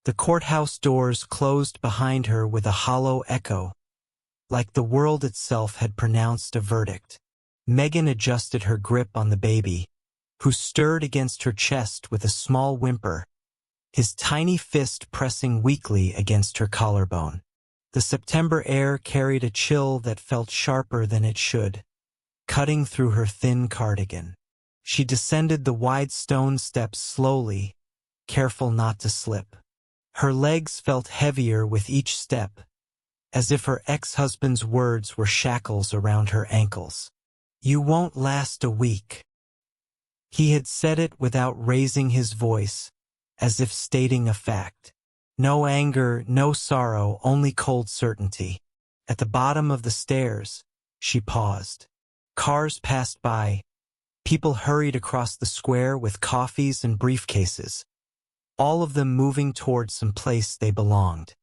The courthouse doors closed behind her with a hollow echo, like the world itself had pronounced a verdict. Megan adjusted her grip on the baby, who stirred against her chest with a small whimper, his tiny fist pressing weakly against her collarbone. The September air carried a chill that felt sharper than it should, cutting through her thin cardigan. She descended the wide stone steps slowly, careful not to slip. Her legs felt heavier with each step, as if her ex-husband's words were shackles around her ankles. "You won't last a week." He had said it without raising his voice, as if stating a fact. No anger, no sorrow, only cold certainty. At the bottom of the stairs, she paused. Cars passed by. People hurried across the square with coffees and briefcases, all of them moving toward some place they belonged.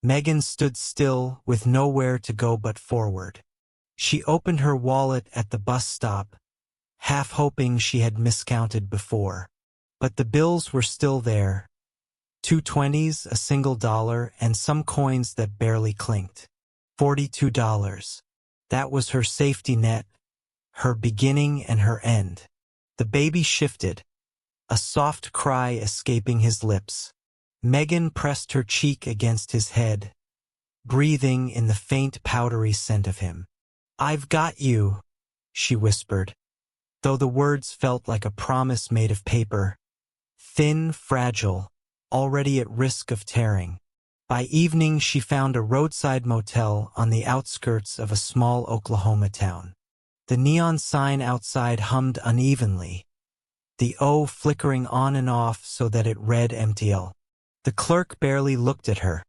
Megan stood still, with nowhere to go but forward. She opened her wallet at the bus stop, half hoping she had miscounted before. But the bills were still there. 2 20s, a single dollar, and some coins that barely clinked. $42. That was her safety net, her beginning and her end. The baby shifted, a soft cry escaping his lips. Megan pressed her cheek against his head, breathing in the faint powdery scent of him. "I've got you," she whispered, though the words felt like a promise made of paper, thin, fragile, already at risk of tearing. By evening she found a roadside motel on the outskirts of a small Oklahoma town. The neon sign outside hummed unevenly, the O flickering on and off so that it read MTL. The clerk barely looked at her,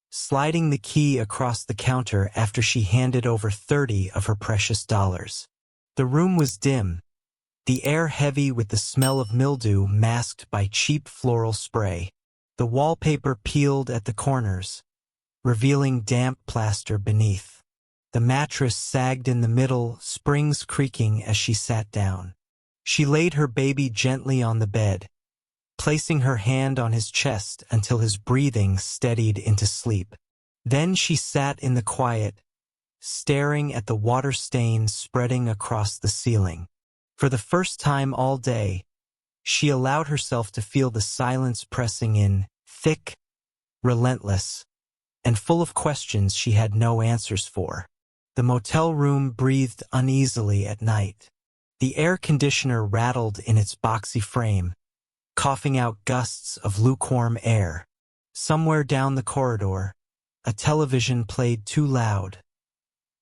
sliding the key across the counter after she handed over 30 of her precious dollars. The room was dim, the air heavy with the smell of mildew masked by cheap floral spray. The wallpaper peeled at the corners, revealing damp plaster beneath. The mattress sagged in the middle, springs creaking as she sat down. She laid her baby gently on the bed, placing her hand on his chest until his breathing steadied into sleep. Then she sat in the quiet, staring at the water stains spreading across the ceiling. For the first time all day, she allowed herself to feel the silence pressing in, thick, relentless, and full of questions she had no answers for. The motel room breathed uneasily at night. The air conditioner rattled in its boxy frame, coughing out gusts of lukewarm air. Somewhere down the corridor, a television played too loud,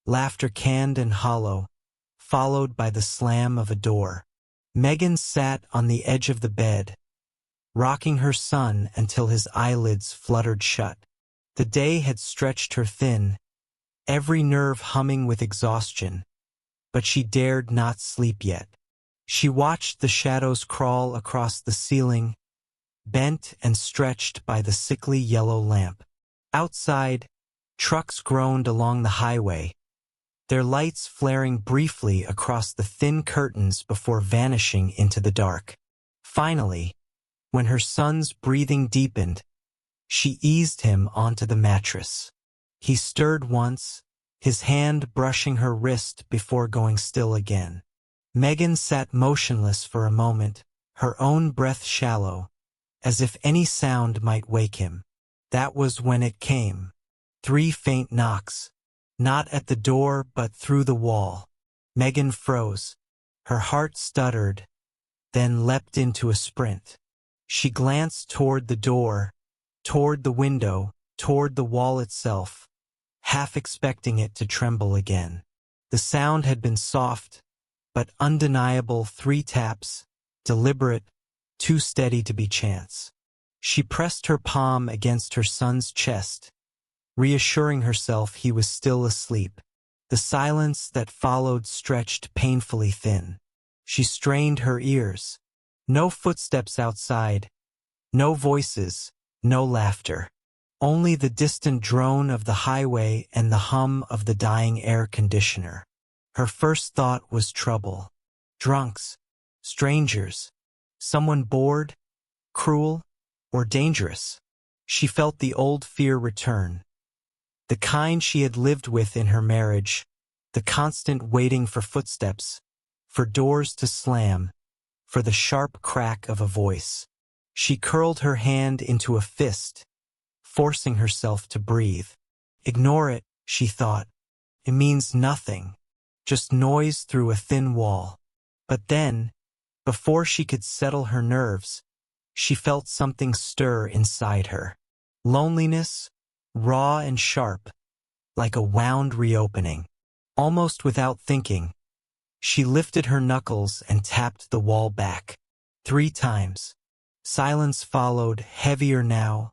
laughter canned and hollow, followed by the slam of a door. Megan sat on the edge of the bed, rocking her son until his eyelids fluttered shut. The day had stretched her thin, every nerve humming with exhaustion, but she dared not sleep yet. She watched the shadows crawl across the ceiling, bent and stretched by the sickly yellow lamp. Outside, trucks groaned along the highway, their lights flaring briefly across the thin curtains before vanishing into the dark. Finally, when her son's breathing deepened, she eased him onto the mattress. He stirred once, his hand brushing her wrist before going still again. Megan sat motionless for a moment, her own breath shallow, as if any sound might wake him. That was when it came. 3 faint knocks, not at the door but through the wall. Megan froze. Her heart stuttered, then leapt into a sprint. She glanced toward the door, toward the window, toward the wall itself, half expecting it to tremble again. The sound had been soft, but undeniable. 3 taps, deliberate, too steady to be chance. She pressed her palm against her son's chest, reassuring herself he was still asleep. The silence that followed stretched painfully thin. She strained her ears. No footsteps outside, no voices, no laughter. Only the distant drone of the highway and the hum of the dying air conditioner. Her first thought was trouble. Drunks, strangers, someone bored, cruel, or dangerous. She felt the old fear return, the kind she had lived with in her marriage, the constant waiting for footsteps, for doors to slam, for the sharp crack of a voice. She curled her hand into a fist, forcing herself to breathe. Ignore it, she thought. It means nothing, just noise through a thin wall. But then, before she could settle her nerves, she felt something stir inside her. Loneliness, raw and sharp, like a wound reopening. Almost without thinking, she lifted her knuckles and tapped the wall back. 3 times. Silence followed, heavier now,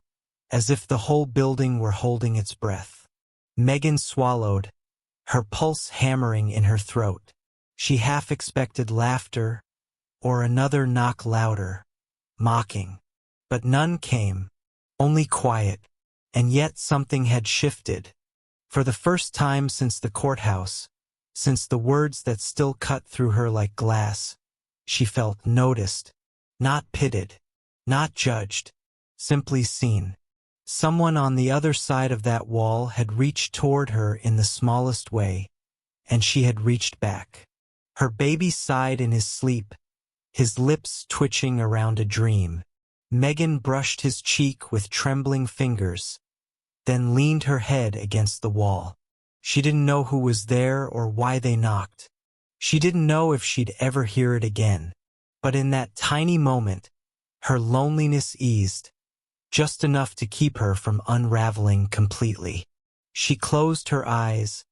as if the whole building were holding its breath. Megan swallowed, her pulse hammering in her throat. She half expected laughter, or another knock louder, mocking. But none came, only quiet, and yet something had shifted. For the first time since the courthouse, since the words that still cut through her like glass, she felt noticed, not pitted, not judged, simply seen. Someone on the other side of that wall had reached toward her in the smallest way, and she had reached back. Her baby sighed in his sleep, his lips twitching around a dream. Megan brushed his cheek with trembling fingers, then leaned her head against the wall. She didn't know who was there or why they knocked. She didn't know if she'd ever hear it again. But in that tiny moment, her loneliness eased, just enough to keep her from unraveling completely. She closed her eyes,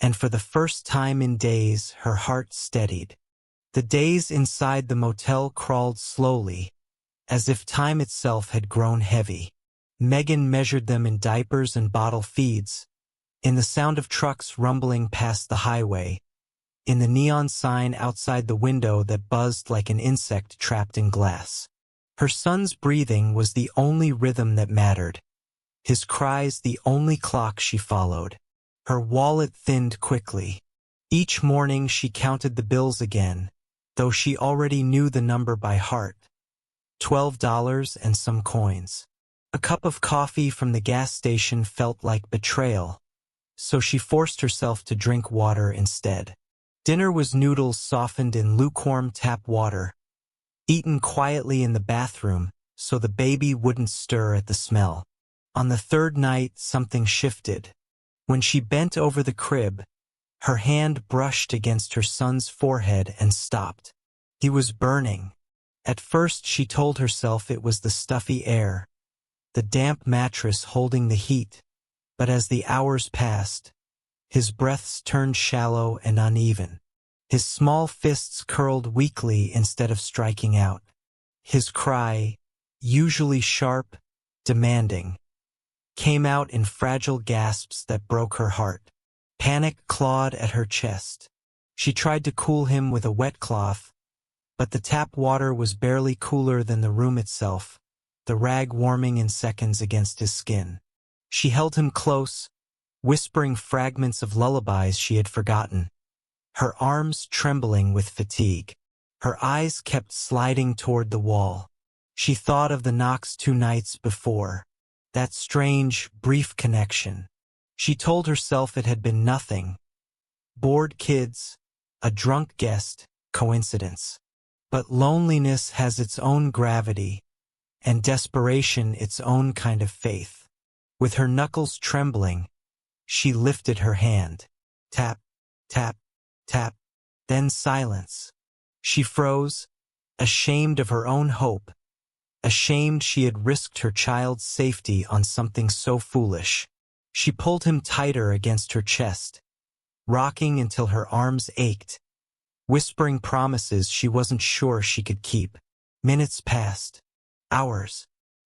and for the first time in days, her heart steadied. The days inside the motel crawled slowly, as if time itself had grown heavy. Megan measured them in diapers and bottle feeds, in the sound of trucks rumbling past the highway, in the neon sign outside the window that buzzed like an insect trapped in glass. Her son's breathing was the only rhythm that mattered, his cries the only clock she followed. Her wallet thinned quickly. Each morning she counted the bills again, though she already knew the number by heart. $12 and some coins. A cup of coffee from the gas station felt like betrayal, so she forced herself to drink water instead. Dinner was noodles softened in lukewarm tap water, eaten quietly in the bathroom so the baby wouldn't stir at the smell. On the 3rd night, something shifted. When she bent over the crib, her hand brushed against her son's forehead and stopped. He was burning. At first she told herself it was the stuffy air, the damp mattress holding the heat, but as the hours passed, his breaths turned shallow and uneven. His small fists curled weakly instead of striking out. His cry, usually sharp, demanding, came out in fragile gasps that broke her heart. Panic clawed at her chest. She tried to cool him with a wet cloth, but the tap water was barely cooler than the room itself, the rag warming in seconds against his skin. She held him close, whispering fragments of lullabies she had forgotten, her arms trembling with fatigue. Her eyes kept sliding toward the wall. She thought of the knocks 2 nights before, that strange, brief connection. She told herself it had been nothing. Bored kids, a drunk guest, coincidence. But loneliness has its own gravity, and desperation its own kind of faith. With her knuckles trembling, she lifted her hand. Tap, tap, tap, then silence. She froze, ashamed of her own hope, ashamed she had risked her child's safety on something so foolish. She pulled him tighter against her chest, rocking until her arms ached, whispering promises she wasn't sure she could keep. Minutes passed. Hours.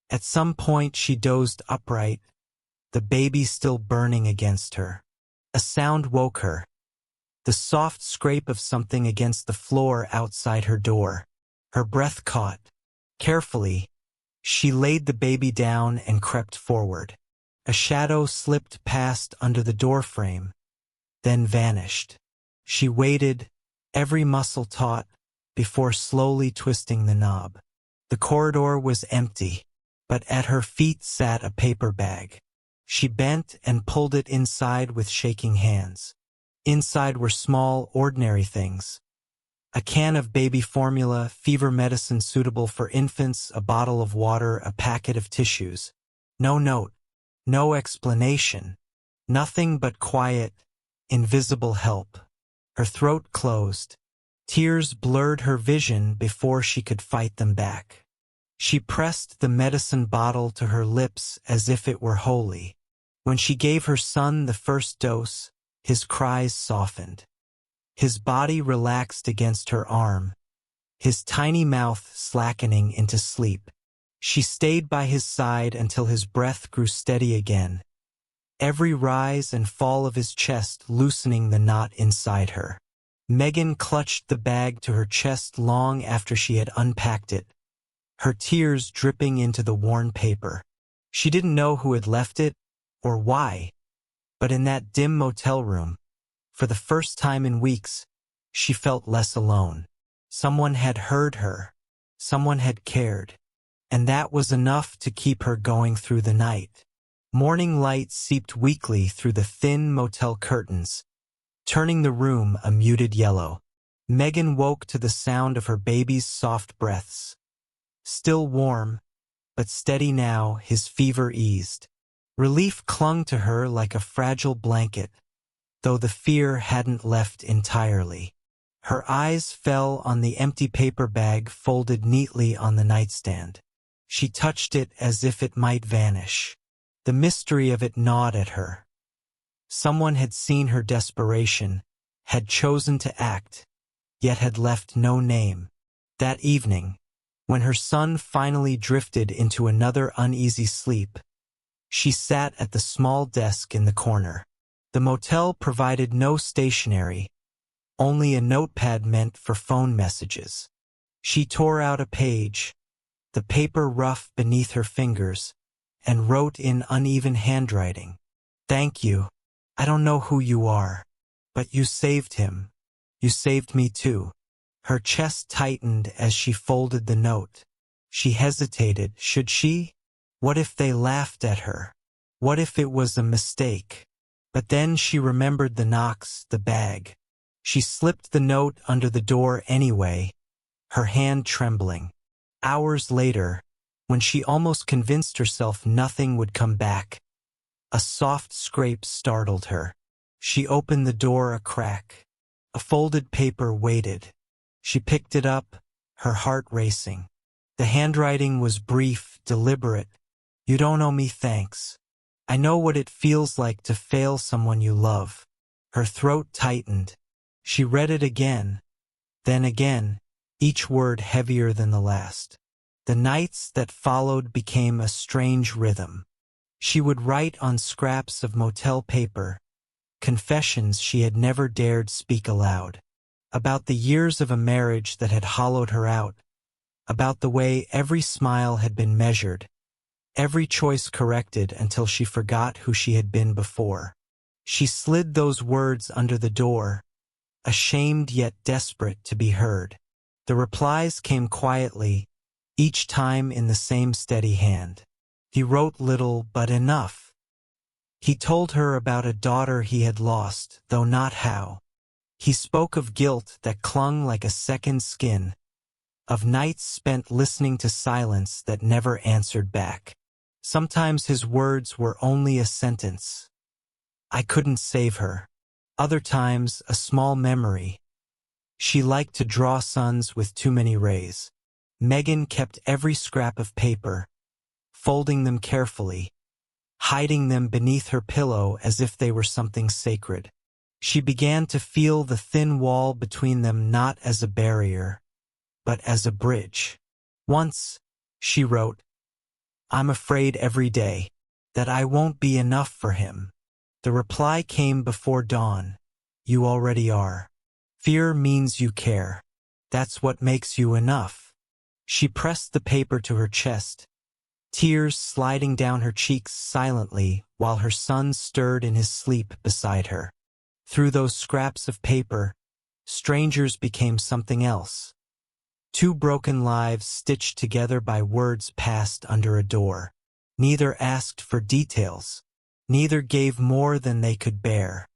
At some point she dozed upright, the baby still burning against her. A sound woke her. The soft scrape of something against the floor outside her door. Her breath caught. Carefully, she laid the baby down and crept forward. A shadow slipped past under the doorframe, then vanished. She waited, every muscle taut, before slowly twisting the knob. The corridor was empty, but at her feet sat a paper bag. She bent and pulled it inside with shaking hands. Inside were small, ordinary things. A can of baby formula, fever medicine suitable for infants, a bottle of water, a packet of tissues. No note, no explanation, nothing but quiet, invisible help. Her throat closed. Tears blurred her vision before she could fight them back. She pressed the medicine bottle to her lips as if it were holy. When she gave her son the first dose, his cries softened. His body relaxed against her arm, his tiny mouth slackening into sleep. She stayed by his side until his breath grew steady again, every rise and fall of his chest loosening the knot inside her. Megan clutched the bag to her chest long after she had unpacked it, her tears dripping into the worn paper. She didn't know who had left it, or why, but in that dim motel room, for the first time in weeks, she felt less alone. Someone had heard her, someone had cared, and that was enough to keep her going through the night. Morning light seeped weakly through the thin motel curtains, turning the room a muted yellow. Megan woke to the sound of her baby's soft breaths. Still warm, but steady now, his fever eased. Relief clung to her like a fragile blanket, though the fear hadn't left entirely. Her eyes fell on the empty paper bag folded neatly on the nightstand. She touched it as if it might vanish. The mystery of it gnawed at her. Someone had seen her desperation, had chosen to act, yet had left no name. That evening, when her son finally drifted into another uneasy sleep, she sat at the small desk in the corner. The motel provided no stationery, only a notepad meant for phone messages. She tore out a page, the paper rough beneath her fingers, and wrote in uneven handwriting, "Thank you. I don't know who you are, but you saved him. You saved me too." Her chest tightened as she folded the note. She hesitated. Should she? What if they laughed at her? What if it was a mistake? But then she remembered the knocks, the bag. She slipped the note under the door anyway, her hand trembling. Hours later, when she almost convinced herself nothing would come back, a soft scrape startled her. She opened the door a crack. A folded paper waited. She picked it up, her heart racing. The handwriting was brief, deliberate. "You don't owe me thanks. I know what it feels like to fail someone you love." Her throat tightened. She read it again, then again, each word heavier than the last. The nights that followed became a strange rhythm. She would write on scraps of motel paper, confessions she had never dared speak aloud, about the years of a marriage that had hollowed her out, about the way every smile had been measured, every choice corrected until she forgot who she had been before. She slid those words under the door, ashamed yet desperate to be heard. The replies came quietly, each time in the same steady hand. He wrote little but enough. He told her about a daughter he had lost, though not how. He spoke of guilt that clung like a second skin, of nights spent listening to silence that never answered back. Sometimes his words were only a sentence. "I couldn't save her." Other times, a small memory. "She liked to draw suns with too many rays." Megan kept every scrap of paper, folding them carefully, hiding them beneath her pillow as if they were something sacred. She began to feel the thin wall between them not as a barrier, but as a bridge. Once, she wrote, "I'm afraid every day that I won't be enough for him." The reply came before dawn. "You already are. Fear means you care. That's what makes you enough." She pressed the paper to her chest, tears sliding down her cheeks silently while her son stirred in his sleep beside her. Through those scraps of paper, strangers became something else. Two broken lives stitched together by words passed under a door. Neither asked for details. Neither gave more than they could bear.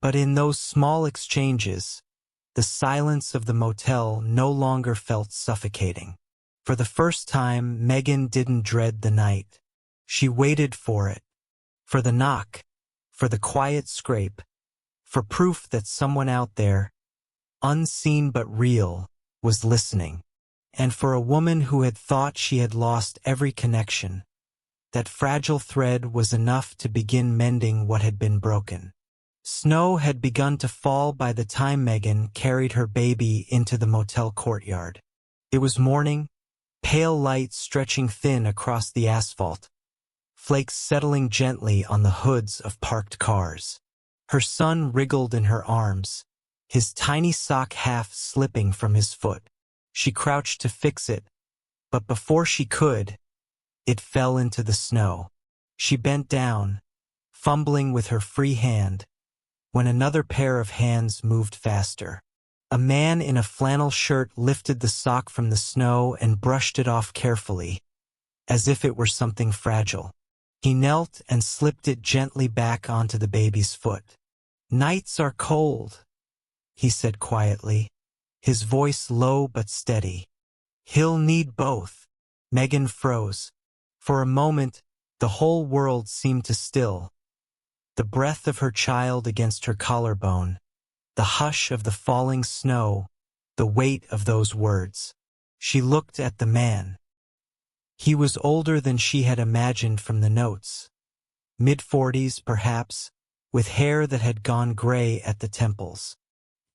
But in those small exchanges, the silence of the motel no longer felt suffocating. For the first time, Megan didn't dread the night. She waited for it. For the knock. For the quiet scrape. For proof that someone out there, unseen but real, was listening. And for a woman who had thought she had lost every connection, that fragile thread was enough to begin mending what had been broken. Snow had begun to fall by the time Megan carried her baby into the motel courtyard. It was morning, pale light stretching thin across the asphalt, flakes settling gently on the hoods of parked cars. Her son wriggled in her arms, his tiny sock half slipping from his foot. She crouched to fix it, but before she could, it fell into the snow. She bent down, fumbling with her free hand, when another pair of hands moved faster. A man in a flannel shirt lifted the sock from the snow and brushed it off carefully, as if it were something fragile. He knelt and slipped it gently back onto the baby's foot. "Nights are cold," he said quietly, his voice low but steady. "He'll need both." Megan froze. For a moment, the whole world seemed to still. The breath of her child against her collarbone, the hush of the falling snow, the weight of those words. She looked at the man. He was older than she had imagined from the notes. Mid-40s, perhaps, with hair that had gone gray at the temples.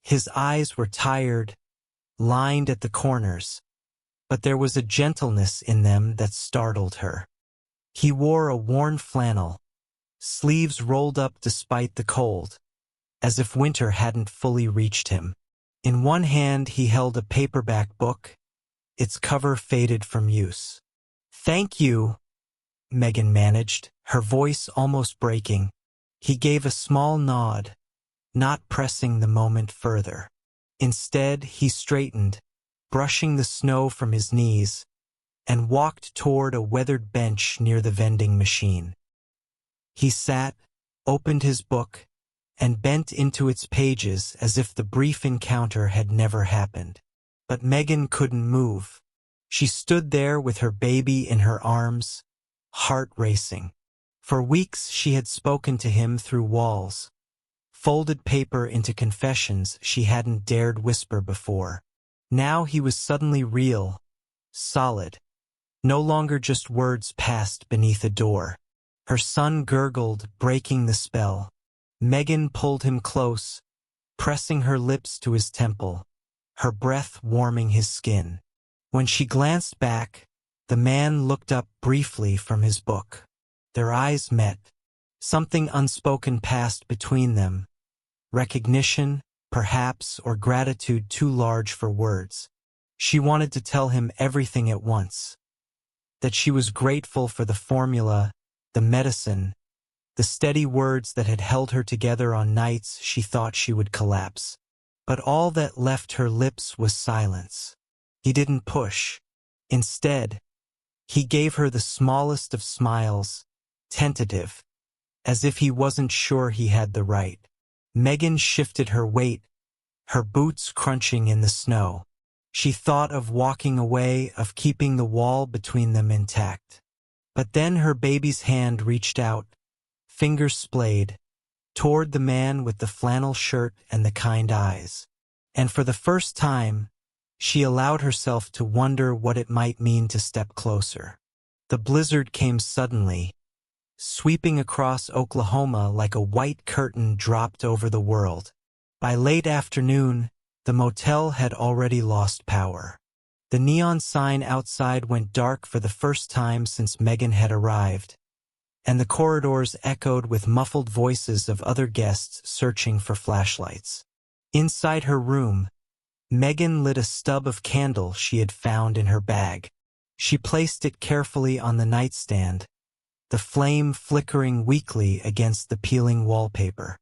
His eyes were tired, lined at the corners, but there was a gentleness in them that startled her. He wore a worn flannel, sleeves rolled up despite the cold, as if winter hadn't fully reached him. In one hand he held a paperback book, its cover faded from use. "Thank you," Megan managed, her voice almost breaking. He gave a small nod, not pressing the moment further. Instead, he straightened, brushing the snow from his knees, and walked toward a weathered bench near the vending machine. He sat, opened his book, and bent into its pages as if the brief encounter had never happened. But Megan couldn't move. She stood there with her baby in her arms, heart racing. For weeks she had spoken to him through walls, folded paper into confessions she hadn't dared whisper before. Now he was suddenly real, solid, no longer just words passed beneath a door. Her son gurgled, breaking the spell. Megan pulled him close, pressing her lips to his temple, her breath warming his skin. When she glanced back, the man looked up briefly from his book. Their eyes met. Something unspoken passed between them. Recognition, perhaps, or gratitude too large for words. She wanted to tell him everything at once. That she was grateful for the formula, the medicine, the steady words that had held her together on nights she thought she would collapse. But all that left her lips was silence. He didn't push. Instead, he gave her the smallest of smiles, tentative, as if he wasn't sure he had the right. Megan shifted her weight, her boots crunching in the snow. She thought of walking away, of keeping the wall between them intact. But then her baby's hand reached out, fingers splayed, toward the man with the flannel shirt and the kind eyes. And for the first time, she allowed herself to wonder what it might mean to step closer. The blizzard came suddenly, sweeping across Oklahoma like a white curtain dropped over the world. By late afternoon, the motel had already lost power. The neon sign outside went dark for the first time since Megan had arrived, and the corridors echoed with muffled voices of other guests searching for flashlights. Inside her room, Megan lit a stub of candle she had found in her bag. She placed it carefully on the nightstand, the flame flickering weakly against the peeling wallpaper.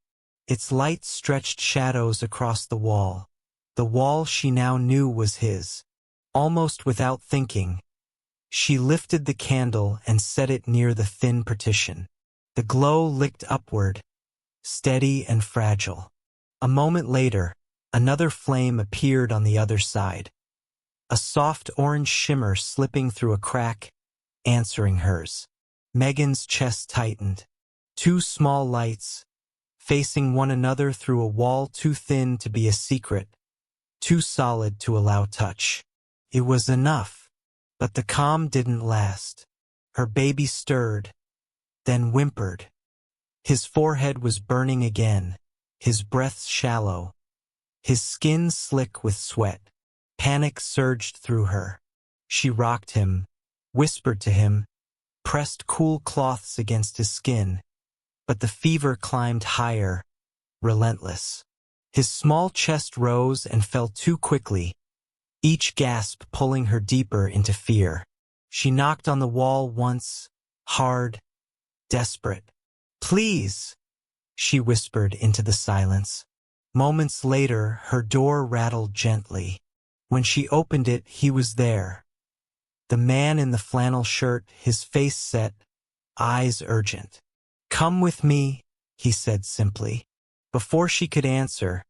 Its light stretched shadows across the wall she now knew was his. Almost without thinking, she lifted the candle and set it near the thin partition. The glow licked upward, steady and fragile. A moment later, another flame appeared on the other side, a soft orange shimmer slipping through a crack, answering hers. Megan's chest tightened. Two small lights, facing one another through a wall too thin to be a secret, too solid to allow touch. It was enough, but the calm didn't last. Her baby stirred, then whimpered. His forehead was burning again, his breath shallow, his skin slick with sweat. Panic surged through her. She rocked him, whispered to him, pressed cool cloths against his skin, but the fever climbed higher, relentless. His small chest rose and fell too quickly, each gasp pulling her deeper into fear. She knocked on the wall once, hard, desperate. "Please," she whispered into the silence. Moments later, her door rattled gently. When she opened it, he was there. The man in the flannel shirt, his face set, eyes urgent. "Come with me," he said simply. Before she could answer,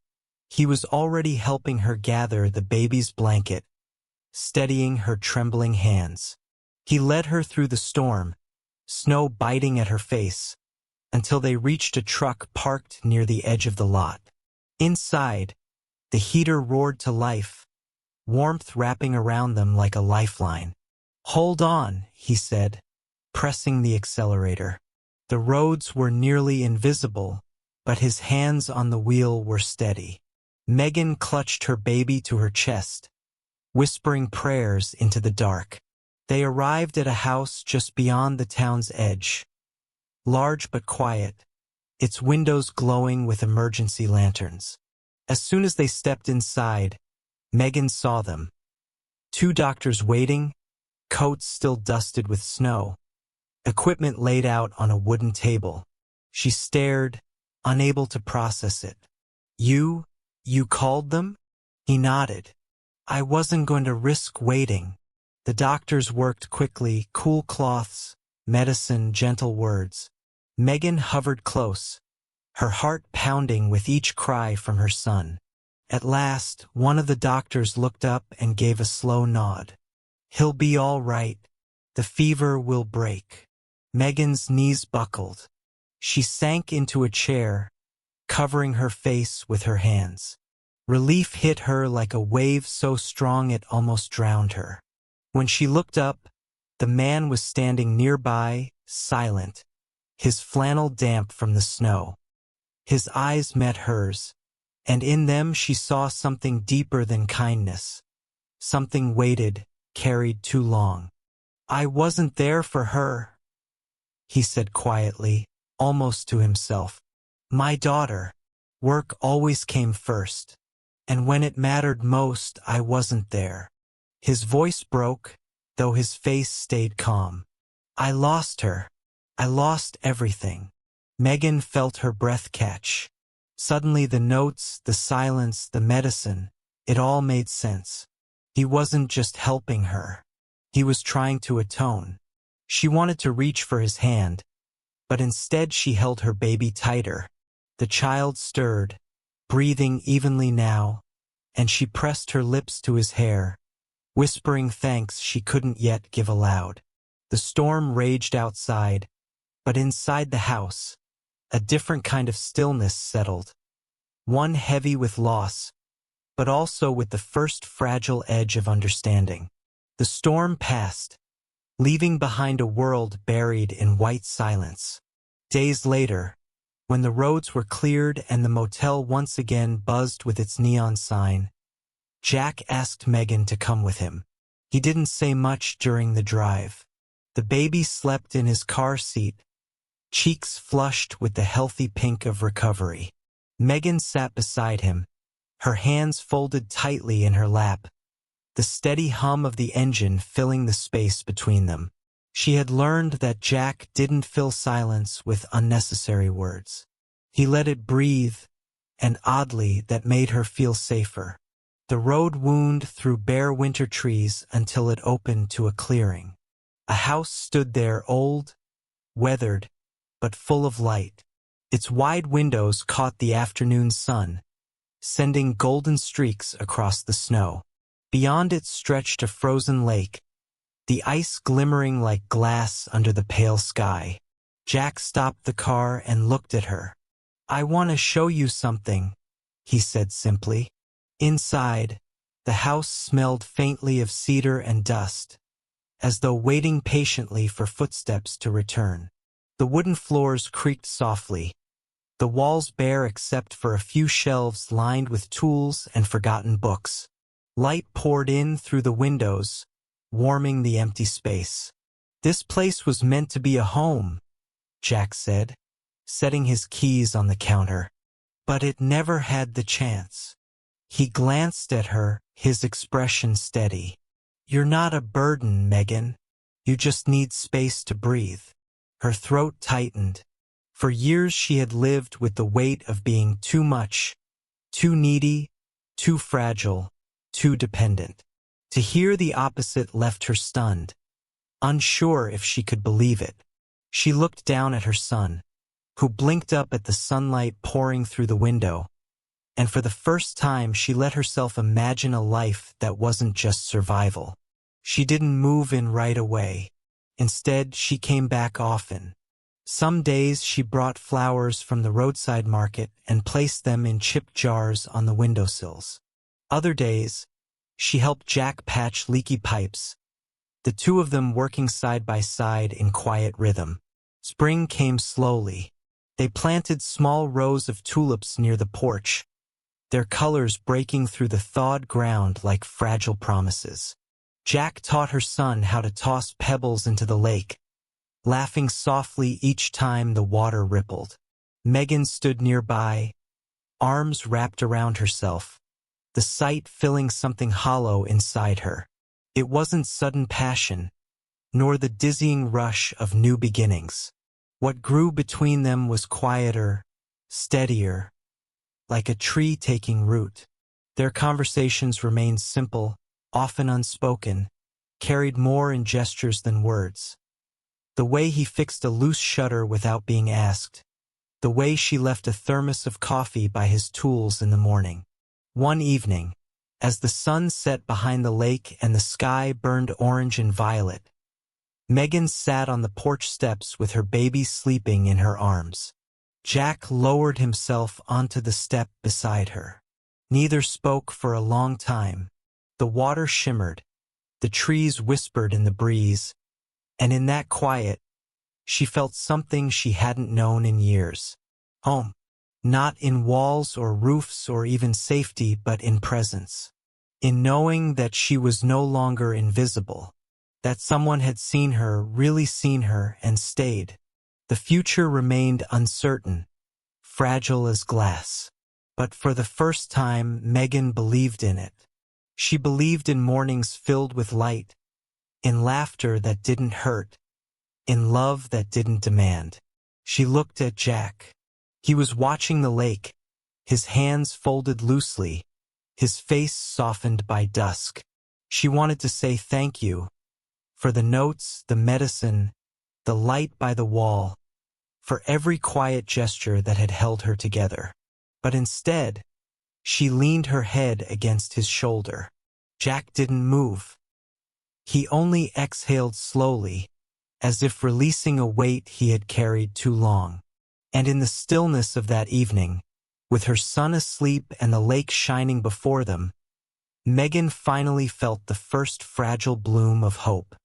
he was already helping her gather the baby's blanket, steadying her trembling hands. He led her through the storm, snow biting at her face, until they reached a truck parked near the edge of the lot. Inside, the heater roared to life, warmth wrapping around them like a lifeline. "Hold on," he said, pressing the accelerator. The roads were nearly invisible, but his hands on the wheel were steady. Megan clutched her baby to her chest, whispering prayers into the dark. They arrived at a house just beyond the town's edge, large but quiet, its windows glowing with emergency lanterns. As soon as they stepped inside, Megan saw them. Two doctors waiting, coats still dusted with snow, equipment laid out on a wooden table. She stared, unable to process it. You called them?" He nodded. "I wasn't going to risk waiting." The doctors worked quickly, cool cloths, medicine, gentle words. Megan hovered close, her heart pounding with each cry from her son. At last, one of the doctors looked up and gave a slow nod. "He'll be all right. The fever will break." Megan's knees buckled. She sank into a chair, covering her face with her hands. Relief hit her like a wave so strong it almost drowned her. When she looked up, the man was standing nearby, silent, his flannel damp from the snow. His eyes met hers, and in them she saw something deeper than kindness, something weighted, carried too long. "I wasn't there for her," he said quietly, almost to himself. "My daughter. Work always came first. And when it mattered most, I wasn't there." His voice broke, though his face stayed calm. "I lost her. I lost everything." Megan felt her breath catch. Suddenly the notes, the silence, the medicine, it all made sense. He wasn't just helping her. He was trying to atone. She wanted to reach for his hand, but instead she held her baby tighter. The child stirred, breathing evenly now, and she pressed her lips to his hair, whispering thanks she couldn't yet give aloud. The storm raged outside, but inside the house, a different kind of stillness settled, one heavy with loss, but also with the first fragile edge of understanding. The storm passed, leaving behind a world buried in white silence. Days later, when the roads were cleared and the motel once again buzzed with its neon sign, Jack asked Megan to come with him. He didn't say much during the drive. The baby slept in his car seat, cheeks flushed with the healthy pink of recovery. Megan sat beside him, her hands folded tightly in her lap, the steady hum of the engine filling the space between them. She had learned that Jack didn't fill silence with unnecessary words. He let it breathe, and oddly, that made her feel safer. The road wound through bare winter trees until it opened to a clearing. A house stood there, old, weathered, but full of light. Its wide windows caught the afternoon sun, sending golden streaks across the snow. Beyond it stretched a frozen lake, the ice glimmering like glass under the pale sky. Jack stopped the car and looked at her. "I want to show you something," he said simply. Inside, the house smelled faintly of cedar and dust, as though waiting patiently for footsteps to return. The wooden floors creaked softly, the walls bare except for a few shelves lined with tools and forgotten books. Light poured in through the windows, warming the empty space. "This place was meant to be a home," Jack said, setting his keys on the counter. "But it never had the chance." He glanced at her, his expression steady. "You're not a burden, Megan. You just need space to breathe." Her throat tightened. For years she had lived with the weight of being too much, too needy, too fragile, too dependent. To hear the opposite left her stunned, unsure if she could believe it. She looked down at her son, who blinked up at the sunlight pouring through the window, and for the first time she let herself imagine a life that wasn't just survival. She didn't move in right away. Instead, she came back often. Some days she brought flowers from the roadside market and placed them in chipped jars on the windowsills. Other days, she helped Jack patch leaky pipes, the two of them working side by side in quiet rhythm. Spring came slowly. They planted small rows of tulips near the porch, their colors breaking through the thawed ground like fragile promises. Jack taught her son how to toss pebbles into the lake, laughing softly each time the water rippled. Megan stood nearby, arms wrapped around herself, the sight filling something hollow inside her. It wasn't sudden passion, nor the dizzying rush of new beginnings. What grew between them was quieter, steadier, like a tree taking root. Their conversations remained simple, often unspoken, carried more in gestures than words. The way he fixed a loose shutter without being asked, the way she left a thermos of coffee by his tools in the morning. One evening, as the sun set behind the lake and the sky burned orange and violet, Megan sat on the porch steps with her baby sleeping in her arms. Jack lowered himself onto the step beside her. Neither spoke for a long time. The water shimmered, the trees whispered in the breeze, and in that quiet, she felt something she hadn't known in years. Home. Not in walls or roofs or even safety, but in presence. In knowing that she was no longer invisible. That someone had seen her, really seen her, and stayed. The future remained uncertain, fragile as glass. But for the first time, Megan believed in it. She believed in mornings filled with light, in laughter that didn't hurt, in love that didn't demand. She looked at Jack. He was watching the lake, his hands folded loosely, his face softened by dusk. She wanted to say thank you, for the notes, the medicine, the light by the wall, for every quiet gesture that had held her together. But instead, she leaned her head against his shoulder. Jack didn't move. He only exhaled slowly, as if releasing a weight he had carried too long. And in the stillness of that evening, with her son asleep and the lake shining before them, Megan finally felt the first fragile bloom of hope.